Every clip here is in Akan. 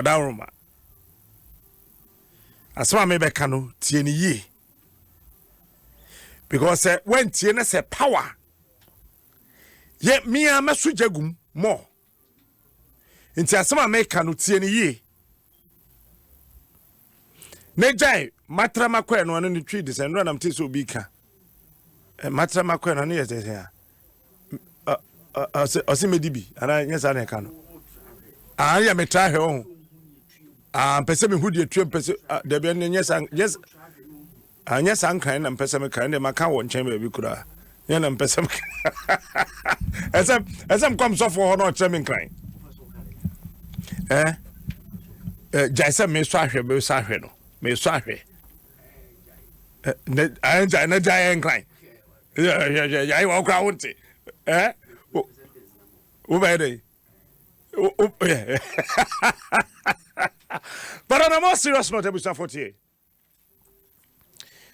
Adawroma. Asma me beka no tie ni ye. Because when tie na say power. Ye me amaso jagum more. Nti asma me ka no tie ni ye. Nejai matra makwe no ni twi de senro na mte so bi ka. Matra makwe no ye say ya. Osimedibi ana nyesa na ka no. Ya metra he ho. Pese me hudi etu pese de be nyesa yes. Nyesa nkan na pese me kan de maka wo nchen ba bi kura. Nya na pese me. Esem kom so for ho no che me nkan. Jaisa me so ahwe be so ahwe no. Me so ahwe. Anja na jaya nkan. Ya wa kra wonte. Wo ba dey. Yeah. But on a more serious note, Ebusa 48.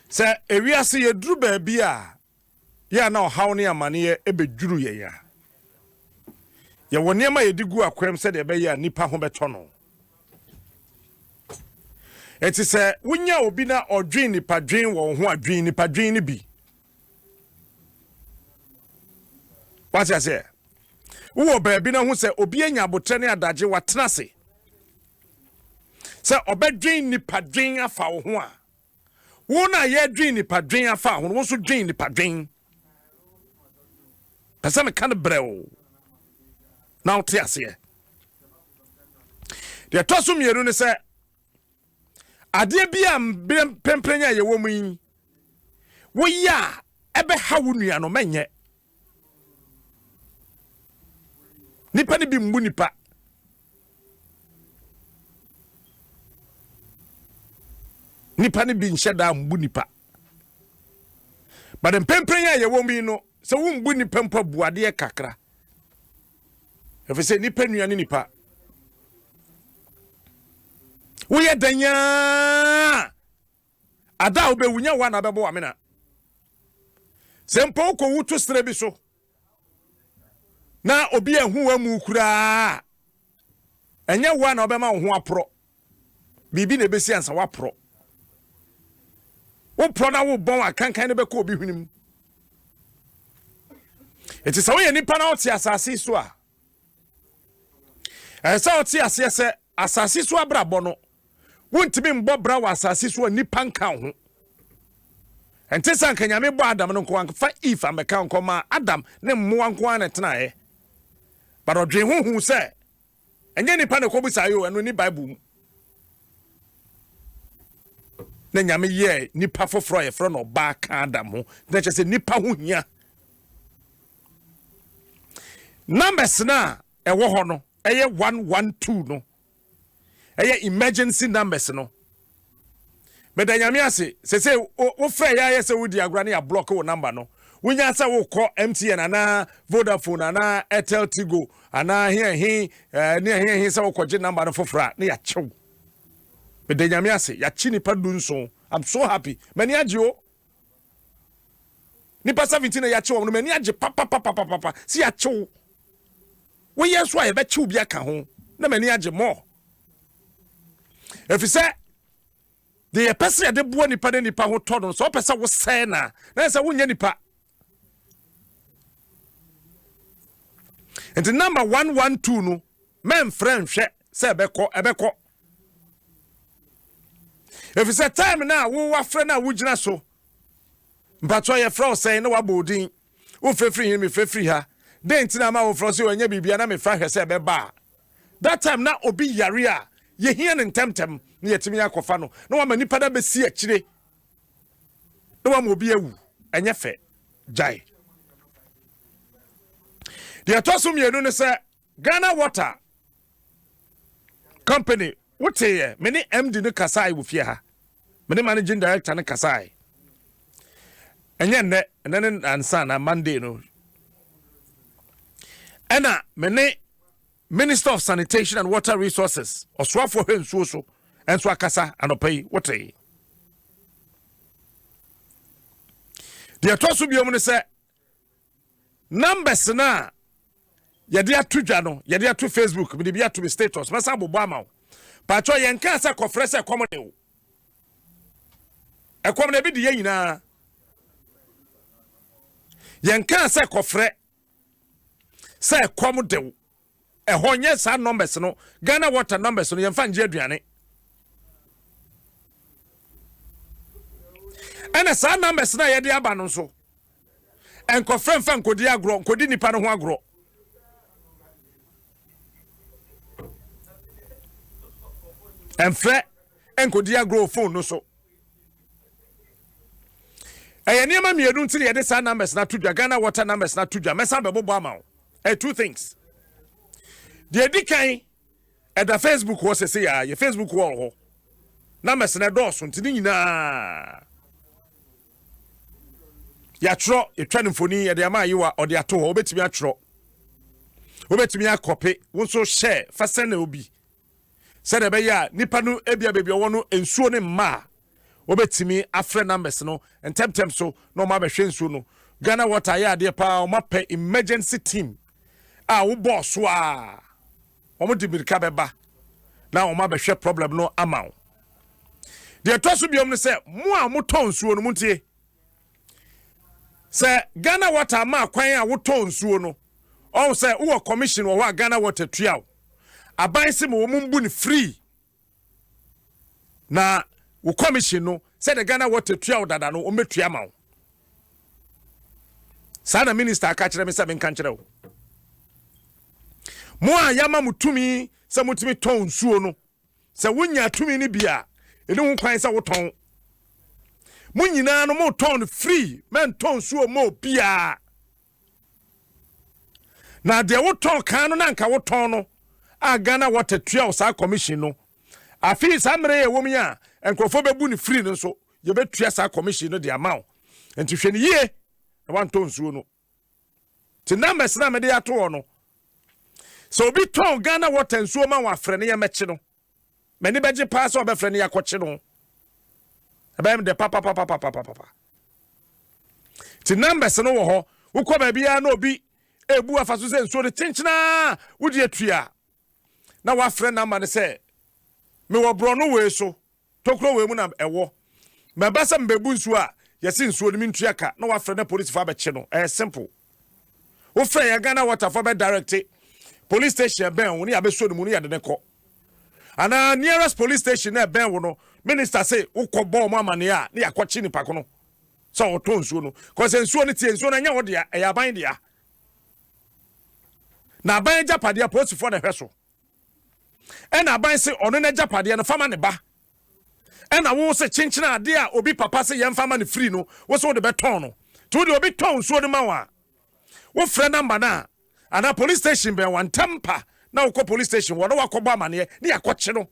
Say, if we are see a drew baby, ya now how near money a be drew ya. Ya one near my digu a crem said a beya nipa hometono. It is a winya obina or dream nipa dream or who dream nipa dream be. What's I say? Wo baby na hu se obi anya botre ne adaje watena se se obedwen nipa dwen afa wo ho a wo na ye dwen nipa dwen afa ho wo so dwen nipa dwen pesa me kan brew na ote ase de toso mieru ne se ade bia pemprenya ye wo mu yi wo ya ebe ha wo nua no menye nipa ni bi mbu nipa nipa ni bi nhyeda mbu nipa but pemprenya ye wo mi no se wo mbu nipa mpa buade kakra efe se nipa nua ni nipa wo ye danya ada obe wunya wa na bebo amena se mpa ko wuto stre bi so na obi ehu amu kura enye wa na obema wo ho apro bibi na besi ansa wa pro wo pro na wo bon akankan ne be ko obi hwenim eti sa wo ye nipa na oti asase so a esa oti asese asase so abrabo no wontimi mbo bra wa asase so nipa nkan ho enti san kanyame bo Adam no nko fa Eve ameka nko ma Adam ne mmoa nko an tenae but odwe hu se enye nipa ne ko bisa yo eno ni Bible na nyame ye nipa foforo ye fro no ba ka Adam ho na che se nipa ho hia numbers na ewo ho no eye 112 no eye emergency numbers no but nyame ase se wo fra ya ye se wo di agora na ya block wo number no wunya sa wo ko MTN ana Vodafone ana Airtel Tigo ana he ne sa wo koje number no fofora na ya chew but nyame ase ya chi nipa dunso. I'm so happy mani agio nipa 17 na ya chew no mani age papa si ya chew wo yeso a ye be chew bia ka ho na mani age more if say the person de bo nipa de nipa ho to no so person wo say na say wo nya nipa. And the number 112 no men friend hwe say ebeko if it's a time now wo wa friend na wo gina so mpato ye friend say na wa bodin wo free him me free ha den tina ma wo friend say onya bibia na me friend hwe say ebeba that time na obi yare a ye hia ne ntemtem na yetimi akofa no na wa manipa da besi akire na wa mo obi awu enye fe jai. The atosum ye no say Ghana Water Company wote ye many MD no kasai wo fie ha many managing director no kasai enye ne ansa na Monday no ena many Minister of Sanitation and Water Resources oswafo hwensuo so enso akasa anopai wote the atosum ye no say numbers na yede atu dwa no yede atu Facebook me de bia to status masa bobo ama pacho yenka se kofre se kom de wo ekom na bi de yina yenka se kofre se kom de wo ehonye sa numbers no Ghana water numbers no yemfa nje aduane ena sa numbers na ye de aba no so enkofre mfa nkodi agro nkodi nipa no ho agro enfre enkodi agro phone no so niema mienu ntiri ye de sa numbers na tudwa Ghana water numbers na tudwa mesa bebobo ama two things the dikan at the Facebook was say ya your Facebook wall ho numbers na do so ntini nyina ya tro e twa mfoni ye de ama yiwa o de ato ho obetimi atro obetimi akope wonso share fa send na obi se de be ya nipa no ebia bebi owo no ensuo ne ma obetimi afre numbers no entem so no ma be hwe ensuo no Ghana water ya de pa o ma pe emergency team wo boss wa omo di birika beba na o ma be hwe problem no amount de toso biom ne se mo a mo ton suo no muntie se Ghana water ma kwan a wo ton suo no o se wo commission wo Ghana water tuaw aban se mo mumbu ni free na wo commission no se the Ghana water tuaw dada no o metua ma wo sana minister aka kire me se ben kan kire wo mo a yama mutumi se mutumi ton suo no se wonya tumi ni bia ene ho kwan se wo ton mo nyina no mo ton free men ton suo mo bia na de wo ton kan no na nka wo ton no a Ghana water tua sa commission no afi samre ye womi a enkrofo bebu ni free no so ye betua sa commission no de amount enti hwe ni ye na wan ton suo no ti numbers na me de ato no so obi ton Ghana water nsuo ma wa frɛ ne ye mechi no mani beje pass o be frɛ ne yakɔkye no abem de papa ti numbers no wo ho wo kɔ ba bia na obi ebu afaso se nsuo de tinchina wodi atua na wa frɛ number ne se me wo bro no we so tokro we mu na ɛwɔ me ba se mbebu nsuo a yesi nsuo de mintua ka na wa frɛ na police fa ba kye no simple wo frɛ ya Ghana water for be direct police station ben wo ne abeso no mu ne yade ne kɔ ana nearest police station na ben wo no minister say ukɔbɔ mo amane a ne yakɔkye ni pako no so wo to nsuo no cause nsuo ne tie nsuo na nya wo de ya ban de a na ban japade a police for na hwɛ so ɛna ban say ɔno na japade no fama ne ba ɛna wo se chinchina ade a obi papa say yɛn fama ne free no wo so de beton no to de obi ton nsuo de ma wa wo frɛ number na ana police station ben wan tampa na wo kɔ police station wo no wakɔbɔ amane ne yakɔkye no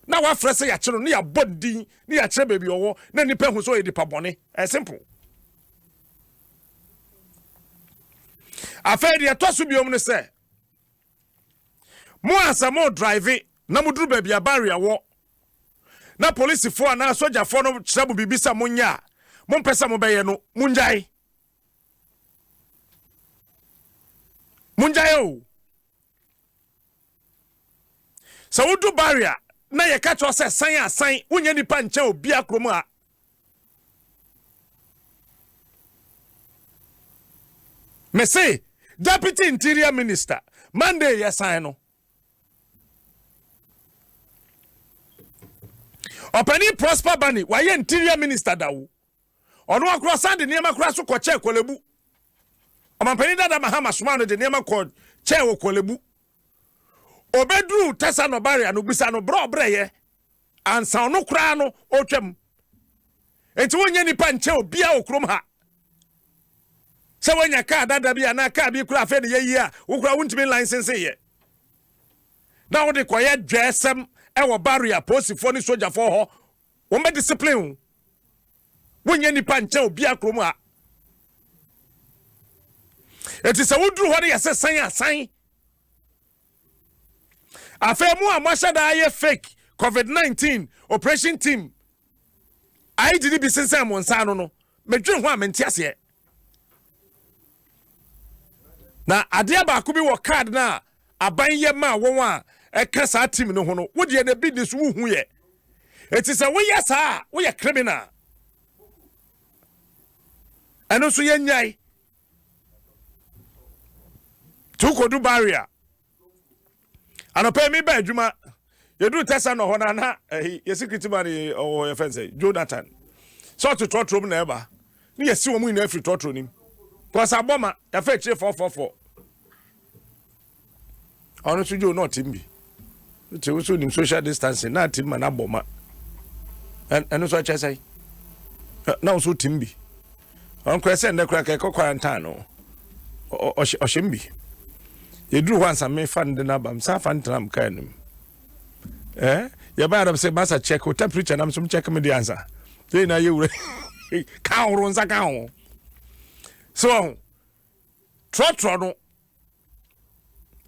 na wa frese ya kire no ya body ne ya kire baby owo na nipa hu so edipa bone simple afedi ya tosu biom ne se mo asamo drive na muduru baby barrier wo na police fo na soldier fo no kire bu bibisa munya mo mpesa mo beye no munjai o so wudu barrier na ye ka cho se san wonya nipa nche obi akromu a me say deputy interior minister Monday ye san no opani Prosper Bani wa ye interior minister dawo ono akro san de niam akro so koche kolebu omampani dada mahama suma no de niam ko che wo kolebu obedru tesa no barrier no bisa no bro breye ansa no kra no otwam enti wonya nipa nche obia okrom ha se wonya ka dada bia na ka bi kra fe ne yeyi a wo kra wontimi license ye na wo de koye dwesem e wo barrier posifo ni soldier fo ho wo me discipline wonya nipa nche obia krom ha enti se wodru ho ne yese san afemu amashada aye fake COVID-19 operation team ai didi bi sense mo nsa no medwen ho amenti ase na ade ba ko bi wo card na aban ye ma won a kasa team no ho no wo de na business wo hu ye eti se wo ye saa wo ye criminal eno so ye nyai tu kodu barrier anope mi ba adwuma yedu tesa no ho na ye security man o ye fence Jonathan so to trotro na eba ni ye si wo mu na afri trotro nim cause aboma ya fa chire 444 ono so jo no timbi te wo so nim social distancing na tim na aboma eno so cha sai na so timbi on kwese na kra ka quarantine no o shimbi yeduru wansa me fan de na bam sa fan tram kanum ya ba adam say masa check o temperature na some check me the answer dey na you ka horo nsa ka ho so trotro no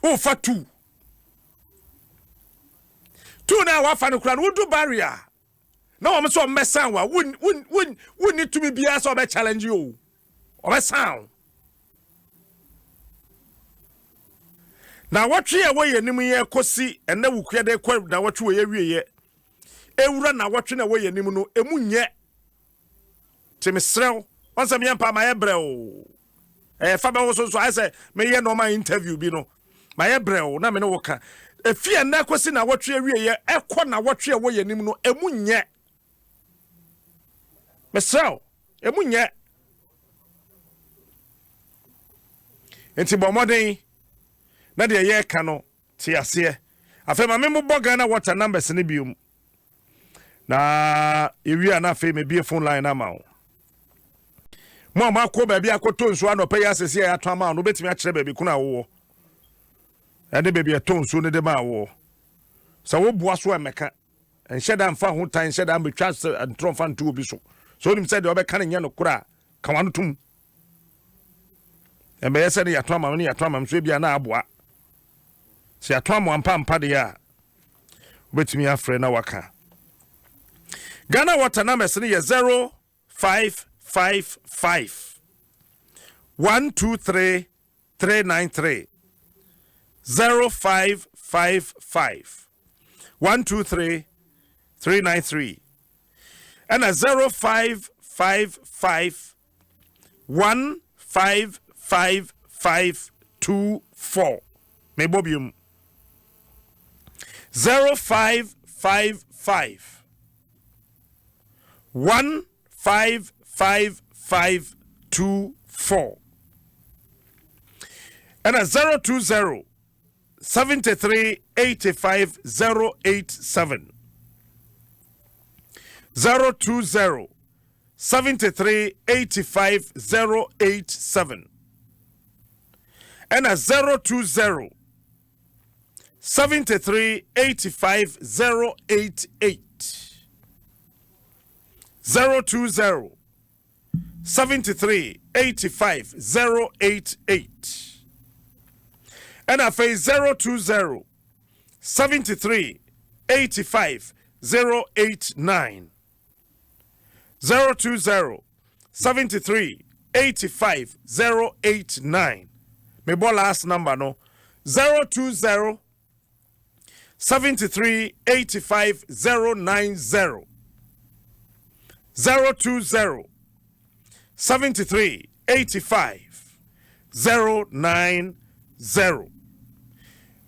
o fa tu na wa fa no kra no do barrier na wo me so mesan wa won need to be bia so be challenge you o be sound na watwe ye wo ye nim ye kosi ene wukua de kwa na watwe wo ye wie ye ewura na watwe na wo ye nim no emu nye timsrew onse me mpa ma ye brɛw Fabɛwɔso so I say me ye normal interview bi no ma ye brɛw na me no woka efie na kosi na watwe wie ye ekɔ na watwe wo ye nim no emu nye mesrew emu nye enti bomoden na de ye ka no ti ase afa ma me mo boga na water numbers ne biom na ewia na afa me bie phone line na ma mo ma ko ba bia akoto nso anopa ya asese ya to ama no betimi a kire ba bi kuna wo ade ba bia to nso ne de ma wo sa wo boa so emeka enhyeda mfa ho tan enhyeda ambetwa antro mfa nto obi so nim said obe kan nya no kura ka wano tum embe yese ne ya to ama ne ya to ama so bia na aboa si atwa mo ampa de ya obetimi afre na waka Ghana water numbers ne 0555 123 393 0555 123 393 and a 0555 155524 me bobium 0555 155524 and a 020 73 85 087 020 73 85 087 and a 020 73 85 088 020 73 85 088 and a face 020 73 85 089 020 73 85 089 me ball last number no 020 73 85 090 020 73 85 090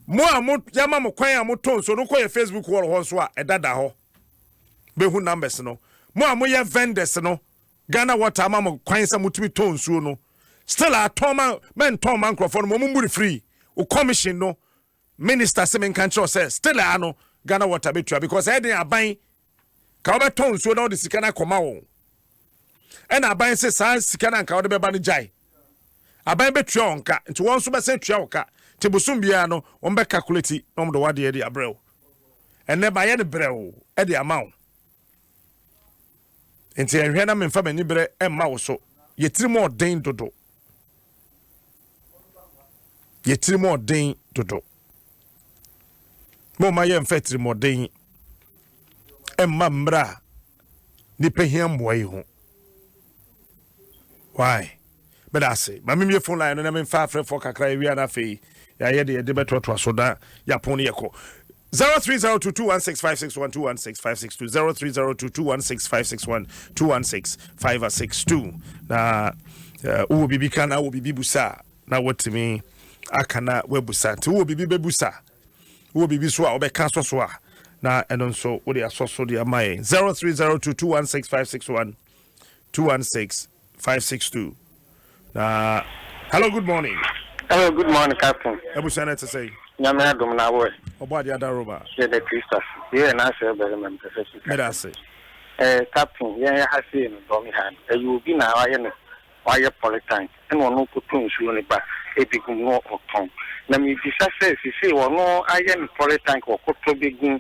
mo amu yama mo kwan amu ton so no koye Facebook wall ho so a edada ho be hu numbers no mo amu ye vendors no Ghana water ama mo kwan sa mutumi ton so no still a ton man ton man microphone mo mburi free o commission no minister se men kan cho say still a no Ghana water betua because e den aban ka obe ton so na o de sika na koma wo e na aban se sa sika na ka o de beba no jai aban betua onka nti won so be se tua onka te bosum bia no on be calculate no do wade e de abrɛw enne ba ye ne brɛw e de amaw nti enhwe na memfa mani brɛ emma wo so yetiri mo den dodo mo ma ye mfa tiri mo den emma mra ni pehiam boy ho why but I say ma me phone line no na me fa afre for kakra wi ana fe ya ye de betoto so da ya pon ye ko 0302216561216562 0302216561216562 na wo bibi kana wo bibi busa na wotimi akana webusa ti wo bibi bebusa wo bibi so a obeka so a na eno nso wo de asoso de amaye 0302216561216562 na hello good morning. Hello, good morning, Captain. Ebusa na to say Nyame Adom na wo. Obadi Adaroma. Yeah, the Christopher. Yeah, na say very much professor. Medase. Captain, yeah, ha say no do me hand. You be na wa ye no. Wa ye politics. And no ko tun su ni ba. E bi gun no oton. Na mi fi say wo no aye ni politics ko to bi gun.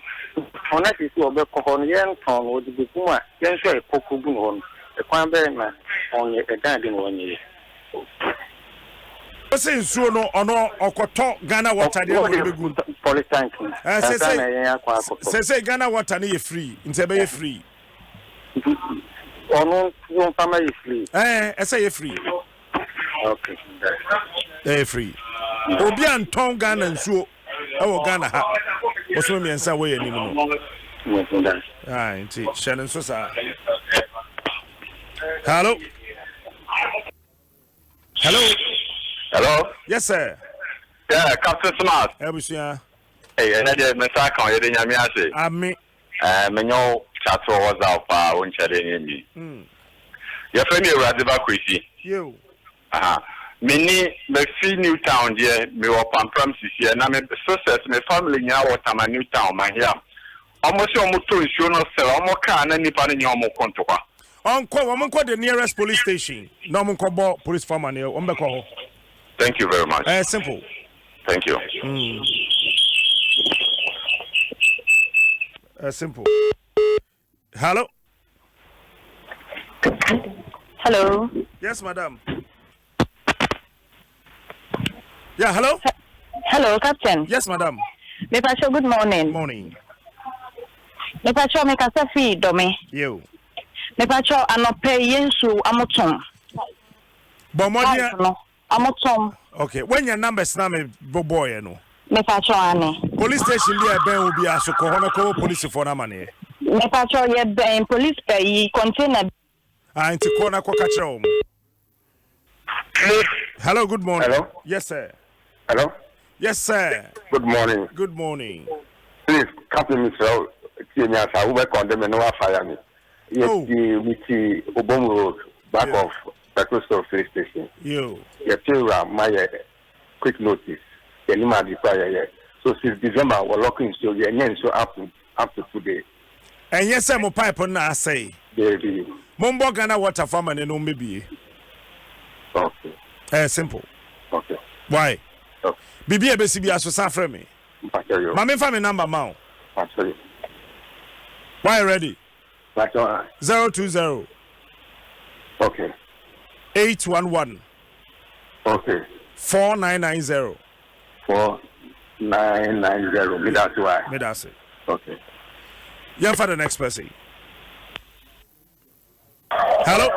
Ona si obe ko ho no ye nton wo di bi gun a. Ye so e kokko gun ho no. E kwan be na onye e dan de no onye. Say so no ono okoto Ghana water dey go politics. Say Ghana water no ye free. Nte be ye free. Ono won pama ye free. Say ye free. Okay. Free. Obi anton Ghana nsuo e wo Ghana ha. Oso me nsa wo ye ni no. Nti Shannon so sa. Hello. Hello? Yes, sir. Yeah, Captain Smart. Ebusia. Hey, and I did Mr. Con, you didn't have me. Ami. Menyo Chato was out for one chatting in. Your friend, you rather crazy. You. Mini, the free new town, dear, me were Pampram here, and I'm a success, my family now, what I'm a new town, my here. Almost your motor is your no sell, almost can anybody in your more contour. Uncle, the nearest police station. No monko police farmer near Umbeko. Thank you very much. Simple. Thank you. Simple. Hello. Hello. Yes, madam. Yeah, hello. Hello, Captain. Yes, madam. Me pacho, good morning. Morning. Me pacho, me kasa fi domi. You. Me pacho, anope yensu amoton. Bomodia. Amoton. Okay. When your numbers na me boy no. Me pacho ane. Police station there ben will be aso ko hono ko police for na mane. Me pacho ye ben police pay container. Nti ko na ko ka kire o. Hello, good morning. Hello? Yes, sir. Hello? Yes, sir. Good morning. Good morning. Please, Captain Mr. Kenya, I will condemn and no fire me. Yes, the Obom Road, back of Petrol Police Station. You. Yeah, my quick notice. The Lima require. So since December, we're locking so yeah, so up to today. And yes, I'm a pipe on na say. Baby. Mumbo Ghana water farmer no maybe. Okay. Simple. Okay. Why? Okay. Bibi ebesibi aso safre me. Mama fa me number ma. Why ready? 020. Okay. 811. Okay. 4990. 4990. Me that's why. Me that's it. Okay. Yeah, for the next person. Hello.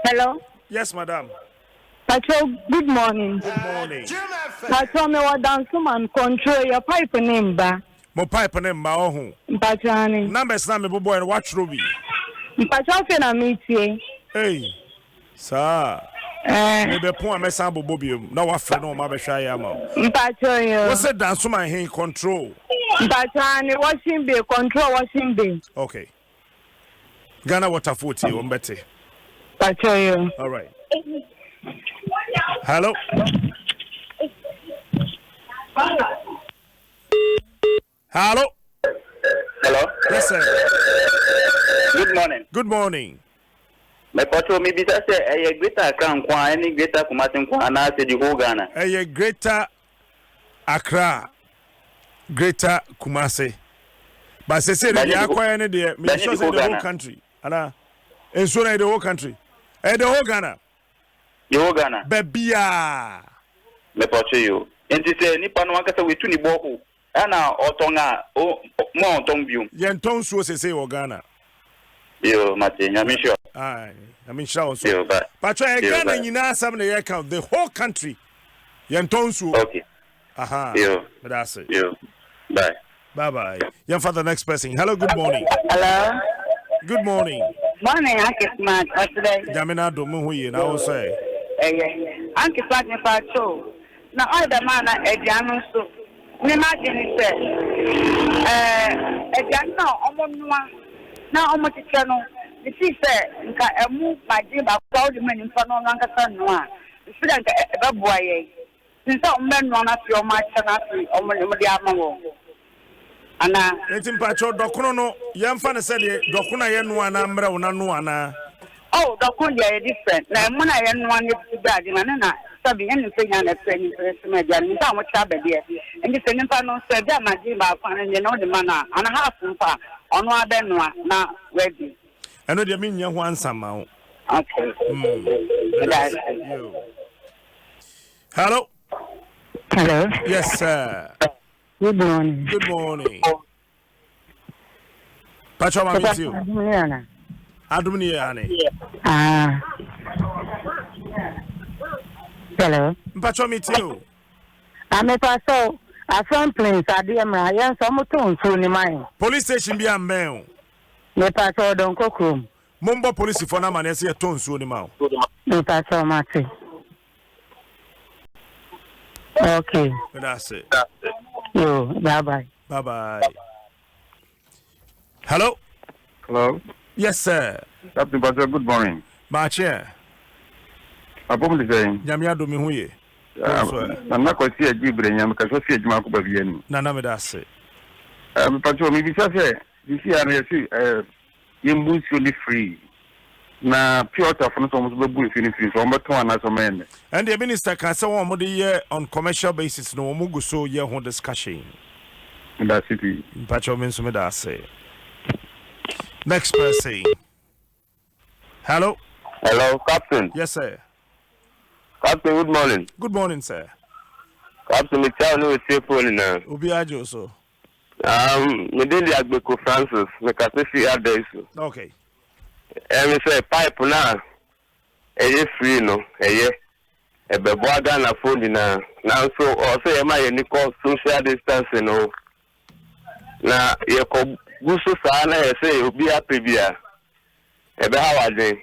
Hello. Yes, madam. Pacho, good morning. Good morning. Pacho, me wa dance man control your pipe name ba. Mo pipe name ma ohu. Pacho ani. Numbers na me boy and watch Ruby. Pacho fe na meetie. Hey. Sir. Me be pon amesa bobo bi na wa fe no ma be hwa ya ma. Pacho yo. What say dance man hin control? Pacho ani washing bay control washing bay. Okay. Ghana water 40 on bete. Pacho yo. All right. Hello. Hello. Hello. Yes, sir. Good morning. Good morning. My patrol maybe say a greater crown kwa any greater Kumatin kwa na say the whole Ghana. A greater Accra, greater Kumasi. But say they acquire any there. Me sure say the whole country. Ana. And so the whole country. The whole Ghana. The whole Ghana. Bebia. Me patrol you. Enti say nipa no akasa we tu ni boku. Ana otonga o mo otong bium. Yenton so say o Ghana. Yo mate nyame sure. Aye. I mean sure so. Yo ba. Patrol Ghana nyina sam na ye count the whole country. Yenton so. Okay. Aha. Yo. But that's it. Yo. Bye. Bye-bye. Yeah, for the next person. Hello, good morning. Hello. Good morning. Morning, Uncle Smart. What's today? Jamina Domu, who you now say? Uncle Smart, if I show. Now, all the man at Ediano, so. Imagine it. Ediano, almost now, almost a channel. The sea said, I move my dream about all the men in front of Lancaster Noir. The student a boy. Since all men run up your match and ask me, almost Ana Etim pacho dokuno no yemfa ne sede dokuna ye no ana mra wona no ana oh dokun dey different na mo na ye no an dey bad na sabi en se nya na training first me dia ni ta mo cha be dia en se nimpa no se dia ma di ba kwa ne no de mana ana half mpa ono abe no na ready eno de me nya ho ansama ho okay Hello. Hello. Yes sir. Good morning. Good morning. Pacho ma meet you. Adom ni ane. Ah. Hello. Pacho meet you. Ame paso a front place ademra yan so mo ton so ni man. Police station bi amben. Me paso don kokrom. Mombo police for na man say ton so ni ma. Me paso mate. Okay. That's it. Yo, bye-bye. Bye-bye. Hello? Hello? Yes, sir. Captain Pastor, good morning. Mache. Abom de saying. Jamia do me huye. I'm not going to see a gibre, I'm going to see a Marco Bavian. Nana me that's it. Patrol, maybe say, this year, you move fully free. Na pure from almost the bull finishing from but one as a man. And the minister can say one more year on commercial basis no mugu so year on discussion. That's it. Pacho means me that say. Next person. Hello? Hello, Captain. Yes, sir. Captain, good morning. Good morning, sir. Captain, me tell you it's phone now. Ubi ajo so. Me did the Agbeko Francis, me catfish address. Okay. And we say pipe now. Free no, a beboa na phone now. Now so also am I any call social distancing no. Na ye ko gusu sana say obi apebia. Ebe how are they?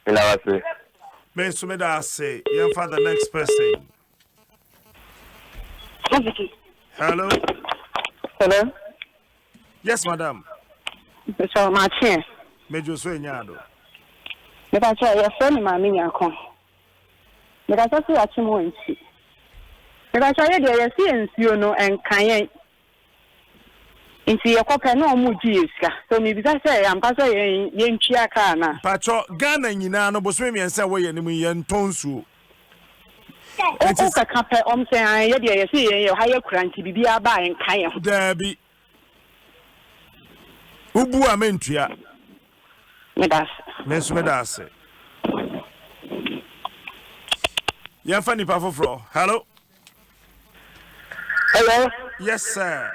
And I say. Me sumeda say, your father next person. Hello? Hello. Yes, madam. So my chair. Mejo so enyado. Me ka cha your friend ma me nyako. Me ka cha so achimo nti. Me ka cha ye de ye si ensio no enkan nti ye kope na omu ji eska. So me bi say am ka so ye ntwi aka na. Pacho Ghana nyina no bosome miensa wo ye nimu ye ntonsu. O ka kape say ye de ye si ye ha ye kura nti bibia ba enkan ye. Dabi. Ubu amentua. Mensu medase. Yanfa nipa foforo. Hello? Hello? Yes, sir.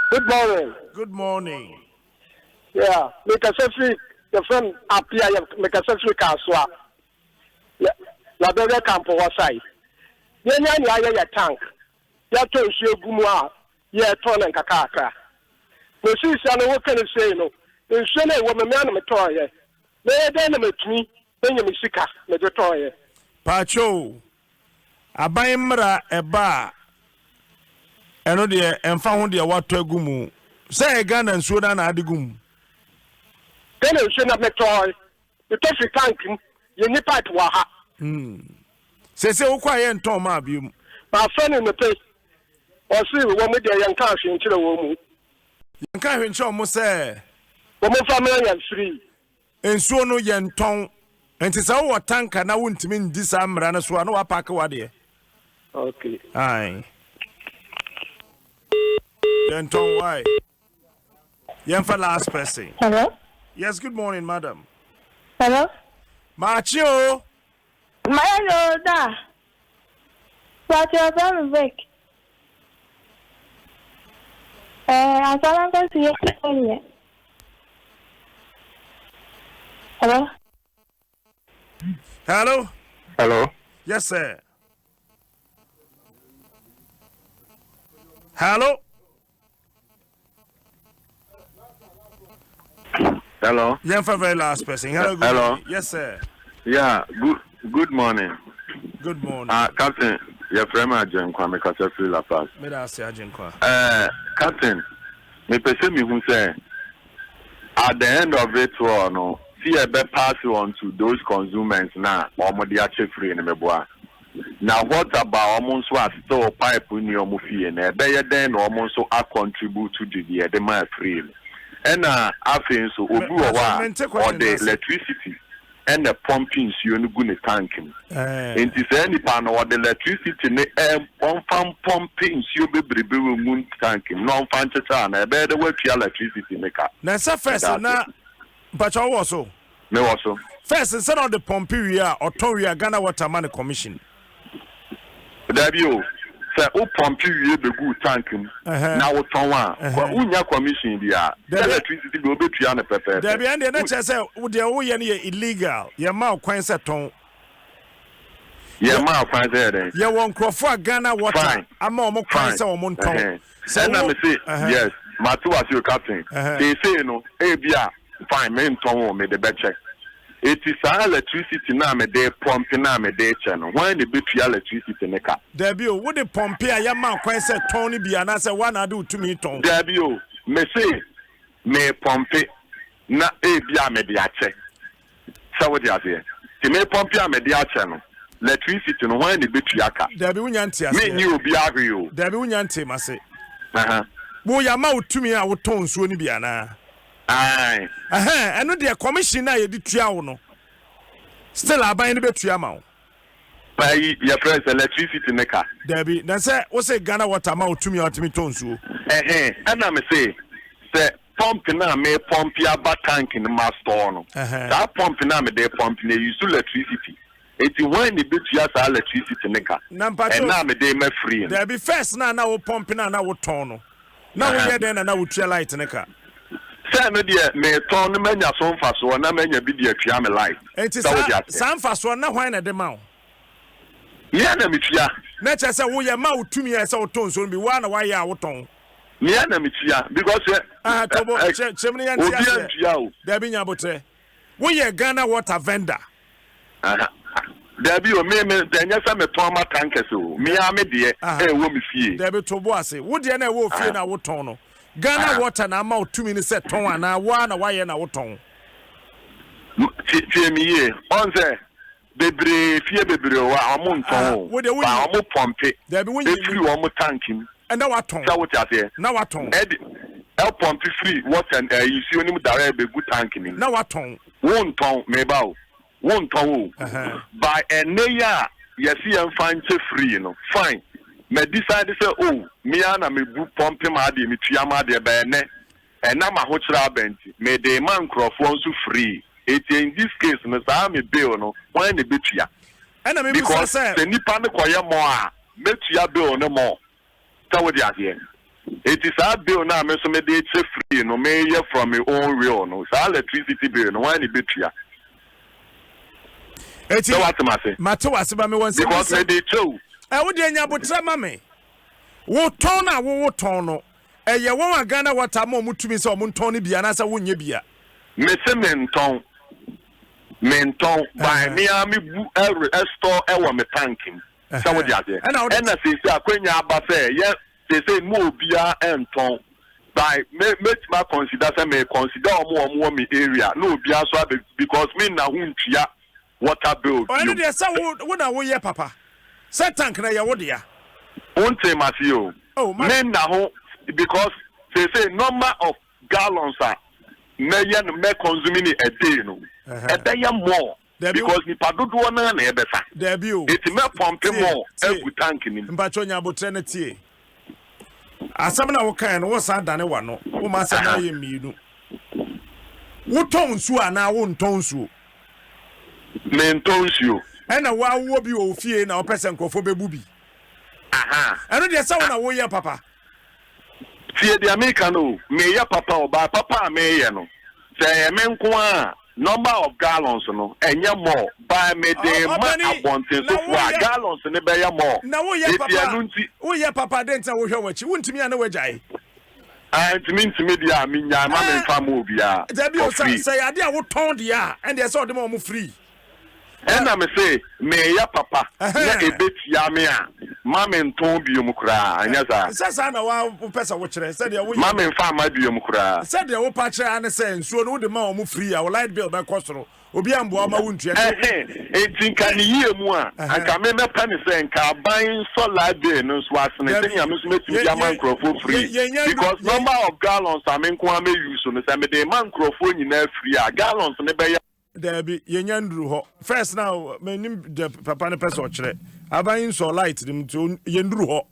Good morning. Good morning. Yeah, make a selfie. The friend appear, make a selfie kaswa. La bebe campo wasai. Yenya ya tank. Ya to issue gumwa. Ya ton and kakaka. No see, what can you say no? Nsuo wo me me toye me dey na matumi benya me sika me de toye Pacho aban mra eba eno de emfa ho de wato agumu say Ghana nsuo na adegum kana nsuo na me toye the tofi tank ye ni pipe wa ha se ukwa ye nton ma bium ba fa ne me pe o si wo me de yan ka hwe nkire wo mu yan ka hwe nche o mo say wo family yan free ensuo no ye nton enti sa wo tanka na wontimi ndi sa mra na so na wa pack wa de okay ai nton why yen for last person. Hello? Yes, good morning, madam. Hello? Machio. My da. What you from break? I saw them see you. Hello? Hello? Hello? Yes, sir. Hello. Hello. Yeah, for very last person. Hello. Hello. Morning. Yes, sir. Yeah. Good morning. Good morning. Captain. Your friend Ajenkwa me kasa free La Paz. Me da say Ajenkwa. Captain. Me pese me hu say at the end of it all no, see a be pass on to those consumers na omo dey ache free ni meboa. Now what about almost what store pipe in your movie and be then almost so contribute to the man free. And I think so obu or the electricity and the pumping you no good tank. It is any pan or the electricity on farm pumping you be moon tanking. No fan to better work your electricity maker. Now first na but also. Me also. First instead of the pumping we are or Toria Ghana Water Money Commission. Dabio say o pump you be good tank na wo ton wa unya commission dia electricity go be tua na pepe there be and na che say wo de wo ye ne illegal ye ma kwan se ton ye ma kwan se den ye won crofo Ghana Water ama o mo kwan se o mo ton say na me say yes matu was your captain they say no e bia fine me ton wo me de be check. It is electricity na me dey pump na me dey channel. When the betu electricity neka. Debio, wo dey pump ya man kwan say ton ni bia na say one adu to me ton. Debio, me say me pump na e bia me dey ache. So what you say? Ti me pump ya me dey ache no. Electricity no when the betu aka. Debi unya ntia say. Me ni obi agri o. Debi unya ntia ma say. Wo ya ma utumi a wo ton so ni bia na. Aye. Eno de commission na ye di tua wo no. Still aban ni betua ma wo. By your friends electricity neka. Debi, na say wo say Ghana Water ma utumi a otimi ton so. And me say pump na me pump ya ba tank in my store no. That pump na me dey pump na use electricity. It when the betua sa electricity neka. And na me dey me free. Debi first na wo pump na wo ton no. Na wo ye den na wo tua light neka. Say no dia me ton no manya so mfa so na manya bi dia tua me life. Enti sa mfa so na hwan na de ma wo. Me na me tua. Na che say wo ye ma utumi e say wo ton so bi wa na wa ya wo ton. Me na me tua because tobo chemni yan tia. Obi an tua o. Da bi nya botre. Wo ye Ghana Water vendor. Da bi o me danya say me ton ma tankers o. Me a me de e wo me fie. Da bi tobo ase. Wo de na e wo fie na wo ton no. Ghana Water na ma utumi ni se ton ana wa na wa ye na wo ton. Tie mi ye. On say bebre fie bebre wa amon ton. Ba amon pompe. Da bi won yi free amon tanking. And na wa ton. Sa wo tia se. Na wa ton. El pompe free water and you see onim direct be good tanking. Na wa ton. Won ton me ba o. Won ton o. By eneya yesi emfanche free no. Fine. Me decide say oh me ana me bu pump ma de me tua ma de be ne na ma ho kira benti me de man crofo nso free it in this case no sa me bill no when the betua and me because the nipa ne koye mo a me tua bill no mo ta wo dia here it is a bill na me so me de che free no me hear from my own real no sa electricity bill no when the betua it is what ma say ma to aseba me won say because me de cho wo de nya botra ma me wo ton na wo ton no ye wo Ghana Water ma mutumi se o mo ton ni bia na se wo nya bia me se menton by me ami bu store e wo me tanking so wo dia de and na se akwanya aba se ye se mo bia enton by me ma consider say me consider omo me area no bia so because me na hu ntua water bill o ne de se wo na wo ye papa se tank na ye wo dia unte masio me na ho because they say number of gallons are me consuming a day no e dey more because ni padodo na na e besa there be o it me pump more every tank ni mpacho nya botre na tie asam na wo kan no wo sa dane wa no wo ma sa na ye miinu wo ton su ana wo nton su me nton su e na wa wo bi o fie na o pesen kofo bebu bi eno de sa wo na wo ye papa tie de America no me ya papa o ba papa me ye no say me nko a number of gallons no enye more by me de ma abonten so for gallons ne be ye more na wo ye papa denta wo hwe wachi wontimi ana wagyae ntimi dia me nya ma me fa mo bia Debi o say ade a wo ton dia and dey say o de mo free and I say me ya papa na ebetia me a ma me nton biom kura anya za say na wa pesa wo kire say dey wo ma me fa ma biom kura say dey wo pa kire an say nsuo no de ma o mo free a wo light bill be kosoro obi ambo ma wontua etinka ni yie mu a anka me me pa ne say nka ban solar day no so asene say ya me so metumi ya man crofo free because number of gallons I mean ko am use no say me de man crofo nyina free a gallons ne be Debi yenya nduru ho first now menim de papa ne pesa o kire aban so light dim to yenduru ho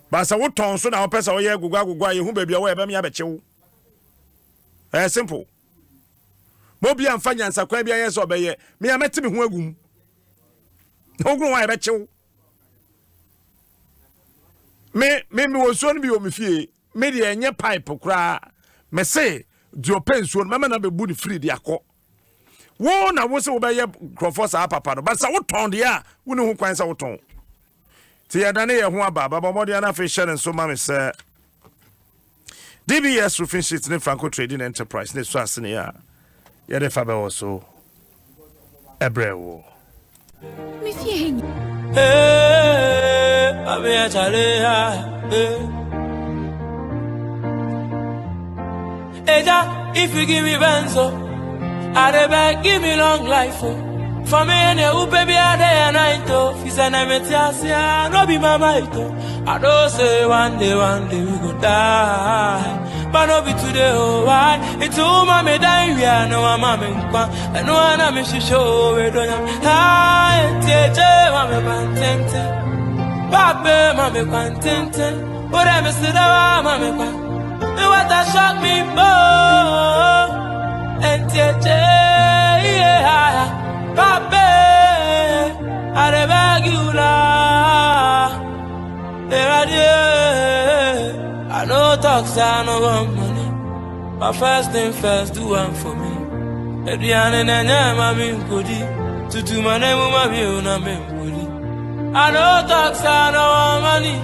ba sa wo ton so na wo pesa wo ye gugwa ye hu ba bia wo e be me abechewo simple mo bia mfa nyansa kwa bia ye so be ye me ya metime hu agum ogun wa e bechewo me wo so no bi wo me fie me de enye pipe kura me say di open so mama na be bu ni free di akọ wo na wo se wo be ye crofo sa papa no but sa wo ton de a wo ne hu kwan sa wo ton ti ya dane ye ho aba baba mo de na fe share so ma me say DBS roofing sheet ne Franco Trading Enterprise ne so asene ya ye de Fabɛwɔso ebrewo me fie abia chale ha Eja, if you give me benzo I beg, give me long life, oh. For me and you, baby, I day and night, oh. If it's an MTS, no be my might, oh. I don't say one day we go die. But no be today, oh, why? It's all my die, we are no one, and no one, I'm show, we don't have. Hi, TJ, mama, content. Papa, mama, content. What I'm saying, mama, what that shock me, boy. And Papa, I beg you now. I know talks I no want money. My first thing first, do one for me. Adrian and I mean goody. To my name, my view, na me goody. I know talks I no want money.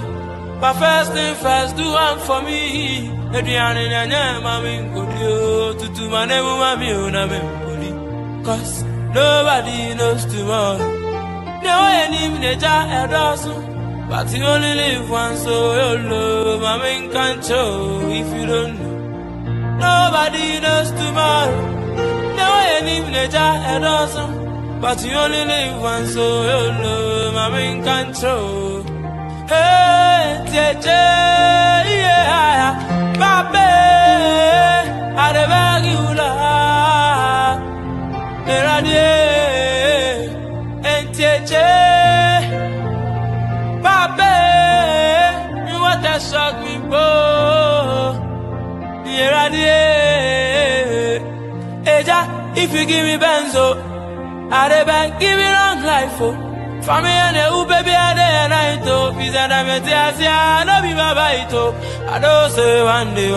My first thing first, do one for me. Adrian and I mean goody. To my name, my view, na me goody. Cause nobody knows tomorrow. No one even a jar but you only live once, so your love, I'm in control if you don't know. Nobody knows tomorrow. No one even a jar but you only live once, so your love, I'm in control. Hey, yeah, Papa, I beg you, love. Papa, you want to shock me, boy. Eja, if you give me benzo, I beg, give me long life, oh. For me and you, baby, I day and night, oh. Peace and I no be my bite, oh. I don't say one day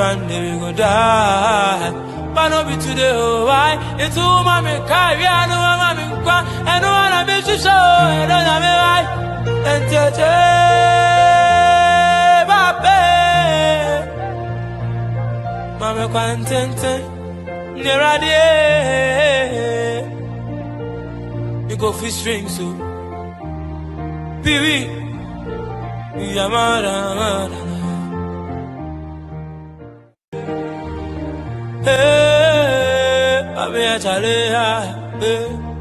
we go die. But no be today, oh, why? It's all my carry, I know I'm in qua, and no one I miss you show, and don't have me right. And Papa, Mamma Quantente, near a you go fish string, so Piwi, Yamada. Hey, I'm here, Charlie.